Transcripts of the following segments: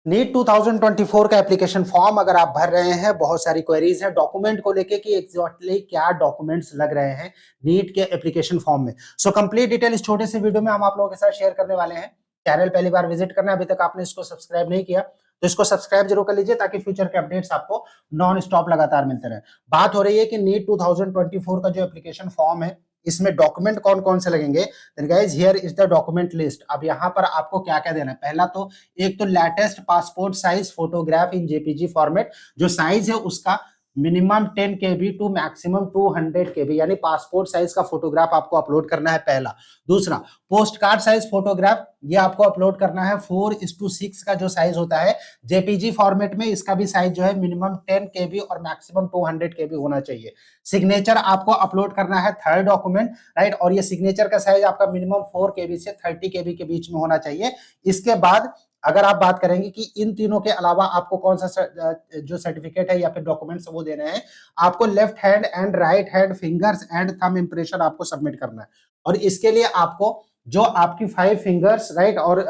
NEET 2024 का application form अगर आप भर रहे हैं, बहुत सारी क्वेरीज हैं डॉक्यूमेंट को लेके कि एग्जैक्टली क्या डॉक्यूमेंट्स लग रहे हैं नीट के एप्लीकेशन फॉर्म में। सो कंप्लीट डिटेल इस छोटे से वीडियो में हम आप लोगों के साथ शेयर करने वाले हैं। चैनल पहली बार विजिट करना है, अभी तक आपने इसको सब्सक्राइब नहीं किया तो इसको सब्सक्राइब जरूर कर लीजिए ताकि फ्यूचर के अपडेट्स आपको नॉन स्टॉप लगातार मिलते रहे। बात हो रही है कि नीट 2024 का जो एप्लीकेशन फॉर्म है इसमें डॉक्यूमेंट कौन कौन से लगेंगे। Guys here is the document list. अब यहाँ पर आपको क्या क्या देना है, पहला तो एक तो लेटेस्ट पासपोर्ट साइज फोटोग्राफ इन जेपीजी फॉर्मेट, जो साइज है उसका मिनिमम 10 केबी टू मैक्सिमम 200 केबी, यानी पासपोर्ट साइज का फोटोग्राफ आपको अपलोड करना है पहला। दूसरा पोस्ट कार्ड साइज फोटोग्राफ, ये आपको अपलोड करना है 4:6 का जो साइज होता है जेपीजी फॉर्मेट में, इसका भी साइज जो है मिनिमम 10 केबी और मैक्सिमम 200 केबी होना चाहिए। सिग्नेचर आपको अपलोड करना है थर्ड डॉक्यूमेंट, राइट, और ये सिग्नेचर का साइज आपका मिनिमम 4 केबी से 30 केबी के बीच में होना चाहिए। इसके बाद अगर आप बात करेंगे कि इन तीनों के अलावा आपको कौन सा जो सर्टिफिकेट है या फिर डॉक्यूमेंट्स वो देने हैं, आपको left hand and right hand fingers and thumb impression आपको सबमिट करना है। और इसके लिए आपको जो आपकी 5 फिंगर्स, राइट, और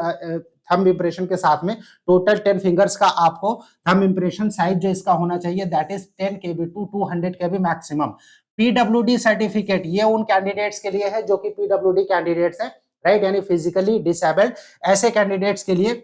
थंब इंप्रेशन के साथ में टोटल 10 फिंगर्स का आपको थंब इंप्रेशन साइज जो इसका होना चाहिए that is 10 KB to 200 KB maximum. PWD certificate ये उन कैंडिडेट्स के लिए है जो कि पीडब्ल्यूडी कैंडिडेट्स हैं, राइट, यानी फिजिकली डिसेबल्ड। ऐसे कैंडिडेट्स के लिए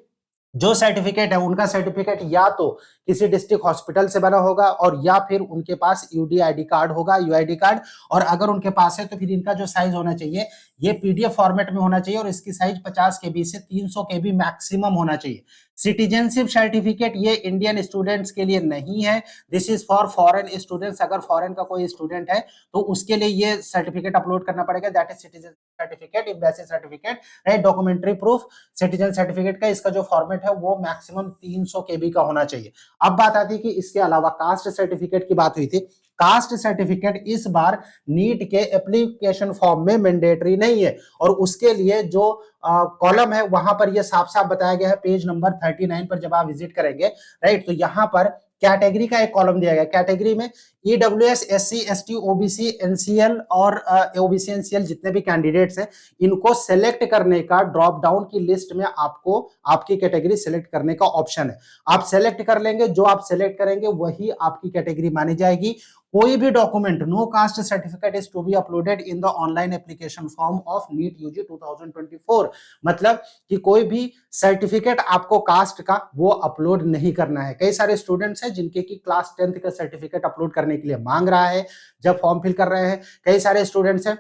जो सर्टिफिकेट है उनका सर्टिफिकेट या तो किसी डिस्ट्रिक्ट हॉस्पिटल से बना होगा और या फिर उनके पास यूडीआईडी कार्ड होगा, यूआईडी कार्ड। और अगर उनके पास है तो फिर इनका जो साइज होना चाहिए ये पीडीएफ फॉर्मेट में होना चाहिए और इसकी साइज 50 केबी से 300 केबी मैक्सिमम होना चाहिए। सिटीजनशिप सर्टिफिकेट ये इंडियन स्टूडेंट्स के लिए नहीं है, this is for foreign students. अगर फॉरेन का कोई स्टूडेंट है तो उसके लिए ये सर्टिफिकेट अपलोड करना पड़ेगा, that is citizen certificate, embassy certificate, right, documentary proof. Citizen certificate का इसका जो फॉर्मेट है वो मैक्सिमम 300 केबी का होना चाहिए। अब बात आती है कि इसके अलावा कास्ट सर्टिफिकेट की बात हुई थी। कास्ट सर्टिफिकेट इस बार नीट के एप्लीकेशन फॉर्म में मैंडेटरी नहीं है और उसके लिए जो कॉलम है वहां पर ये साफ साफ बताया गया है पेज नंबर 39 पर जब आप विजिट करेंगे, राइट, तो यहां पर कैटेगरी का एक कॉलम दिया गया। कैटेगरी में EWS, SC, ST, OBC, NCL और ओबीसी एनसीएल जितने भी कैंडिडेट्स हैं इनको सेलेक्ट करने का ड्रॉप डाउन की लिस्ट में आपको आपकी कैटेगरी सेलेक्ट करने का ऑप्शन है। आप सेलेक्ट कर लेंगे, जो आप सेलेक्ट करेंगे वही आपकी कैटेगरी मानी जाएगी। कोई भी document no caste certificate is to be uploaded in the online application form of NEET UG 2024। मतलब कि कोई भी सर्टिफिकेट आपको कास्ट का वो अपलोड नहीं करना है। कई सारे स्टूडेंट्स हैं जिनके की क्लास 10th का सर्टिफिकेट अपलोड करने के लिए मांग रहा है जब फॉर्म फिल कर रहे हैं। कई सारे स्टूडेंट्स हैं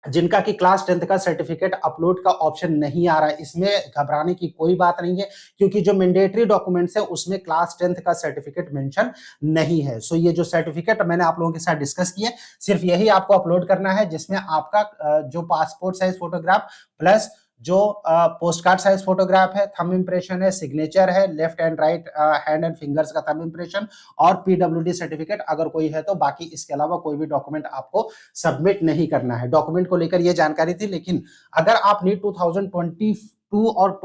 जिनका कि क्लास 10th का सर्टिफिकेट अपलोड का ऑप्शन नहीं आ रहा है। इसमें घबराने की कोई बात नहीं है क्योंकि जो मैंडेटरी डॉक्यूमेंट्स है उसमें क्लास 10th का सर्टिफिकेट मेंशन नहीं है। सो ये जो सर्टिफिकेट मैंने आप लोगों के साथ डिस्कस किया सिर्फ यही आपको अपलोड करना है, जिसमें आपका जो पासपोर्ट साइज फोटोग्राफ प्लस जो पोस्ट कार्ड साइज फोटोग्राफ है, थंब इंप्रेशन है, सिग्नेचर है, left and right hand and fingers का थंब इंप्रेशन और पीडब्ल्यूडी सर्टिफिकेट अगर कोई है तो, बाकी इसके अलावा कोई भी डॉक्यूमेंट आपको सबमिट नहीं करना है। डॉक्यूमेंट को लेकर ये जानकारी थी, लेकिन अगर आप नीट 2022 और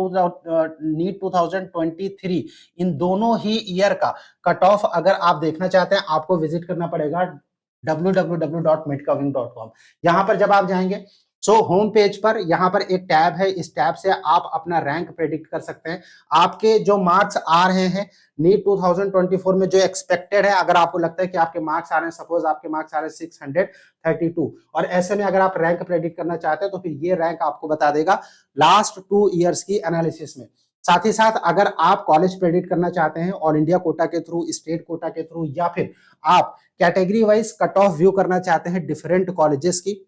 नीट 2023 इन दोनों ही ईयर का कट ऑफ अगर आप देखना चाहते हैं आपको विजिट करना पड़ेगा www.midcoving.com। यहाँ पर जब आप जाएंगे सो होम पेज पर यहाँ पर एक टैब है, इस टैब से आप अपना रैंक प्रेडिक्ट कर सकते हैं। आपके जो मार्क्स आ रहे हैं नीट 2024 में जो एक्सपेक्टेड है, अगर आपको लगता है कि आपके मार्क्स आ रहे हैं, सपोज आपके मार्क्स आ रहे हैं 632 और ऐसे में अगर आप रैंक प्रेडिक्ट करना चाहते हैं तो फिर ये रैंक आपको बता देगा लास्ट 2 ईयर्स की एनालिसिस में। साथ ही साथ अगर आप कॉलेज प्रेडिक्ट करना चाहते हैं ऑल इंडिया कोटा के थ्रू, स्टेट कोटा के थ्रू, या फिर आप category wise cut of view करना चाहते हैं डिफरेंट कॉलेजेस की,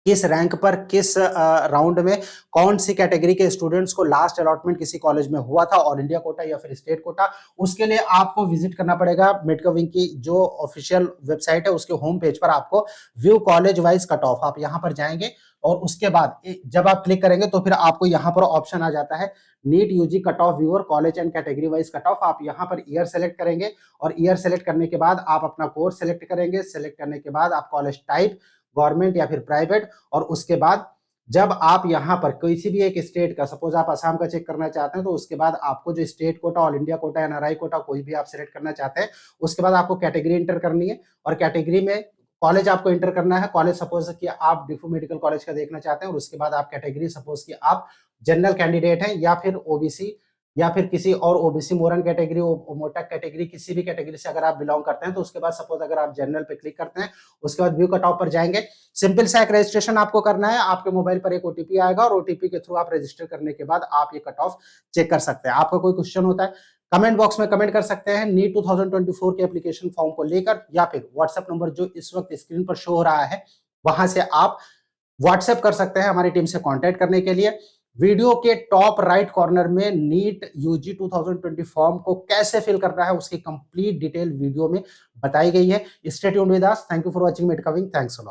किस रैंक पर किस राउंड में कौन सी कैटेगरी के स्टूडेंट्स को लास्ट अलॉटमेंट किसी कॉलेज में हुआ था, ऑल इंडिया कोटा या फिर स्टेट कोटा, उसके लिए आपको विजिट करना पड़ेगा मिडकविंग की जो ऑफिशियल वेबसाइट है उसके होम पेज पर। आपको view college wise cut off, आप यहां पर जाएंगे और उसके बाद जब आप क्लिक करेंगे तो फिर आपको यहाँ पर ऑप्शन आ जाता है NEET UG cut off viewer college and category wise cut off. आप यहाँ पर ईयर सेलेक्ट करेंगे और ईयर सेलेक्ट करने के बाद आप अपना कोर्स सेलेक्ट करेंगे। सेलेक्ट करने के बाद आप कॉलेज टाइप गवर्नमेंट या फिर प्राइवेट, और उसके बाद जब आप यहाँ पर किसी भी एक स्टेट का, सपोज आप असम का चेक करना चाहते हैं तो उसके बाद आपको जो state quota, all India quota, NRI quota कोई भी आप सिलेक्ट करना चाहते हैं, उसके बाद आपको कैटेगरी इंटर करनी है और कैटेगरी में कॉलेज आपको इंटर करना है। कॉलेज सपोज कि आप डिफू मेडिकल कॉलेज का देखना चाहते हैं और उसके बाद आप कैटेगरी सपोज कि आप जनरल कैंडिडेट हैं या फिर ओबीसी या फिर किसी और ओबीसी मोरन कैटेगरी, मोटा कैटेगरी, किसी भी कैटेगरी से अगर आप बिलोंग करते हैं तो उसके बाद सपोज अगर आप जनरल पे क्लिक करते हैं, उसके बाद व्यू कट ऑफ पर जाएंगे। सिंपल सा एक रजिस्ट्रेशन आपको करना है, आपके मोबाइल पर एक ओटीपी आएगा और ओटीपी के थ्रू आप रजिस्टर करने के बाद आप ये कट ऑफ चेक कर सकते हैं। आपका कोई क्वेश्चन होता है कमेंट बॉक्स में कमेंट कर सकते हैं नीट 2024 के एप्लीकेशन फॉर्म को लेकर, या फिर व्हाट्सएप नंबर जो इस वक्त स्क्रीन पर शो हो रहा है वहां से आप व्हाट्सएप कर सकते हैं हमारी टीम से कांटेक्ट करने के लिए। वीडियो के टॉप राइट कॉर्नर में नीट यूजी 2020 फॉर्म को कैसे फिल करना है उसकी कंप्लीट डिटेल वीडियो में बताई गई है। Stay tuned with us. Thank you for watching मेट कविंग। Thanks a lot.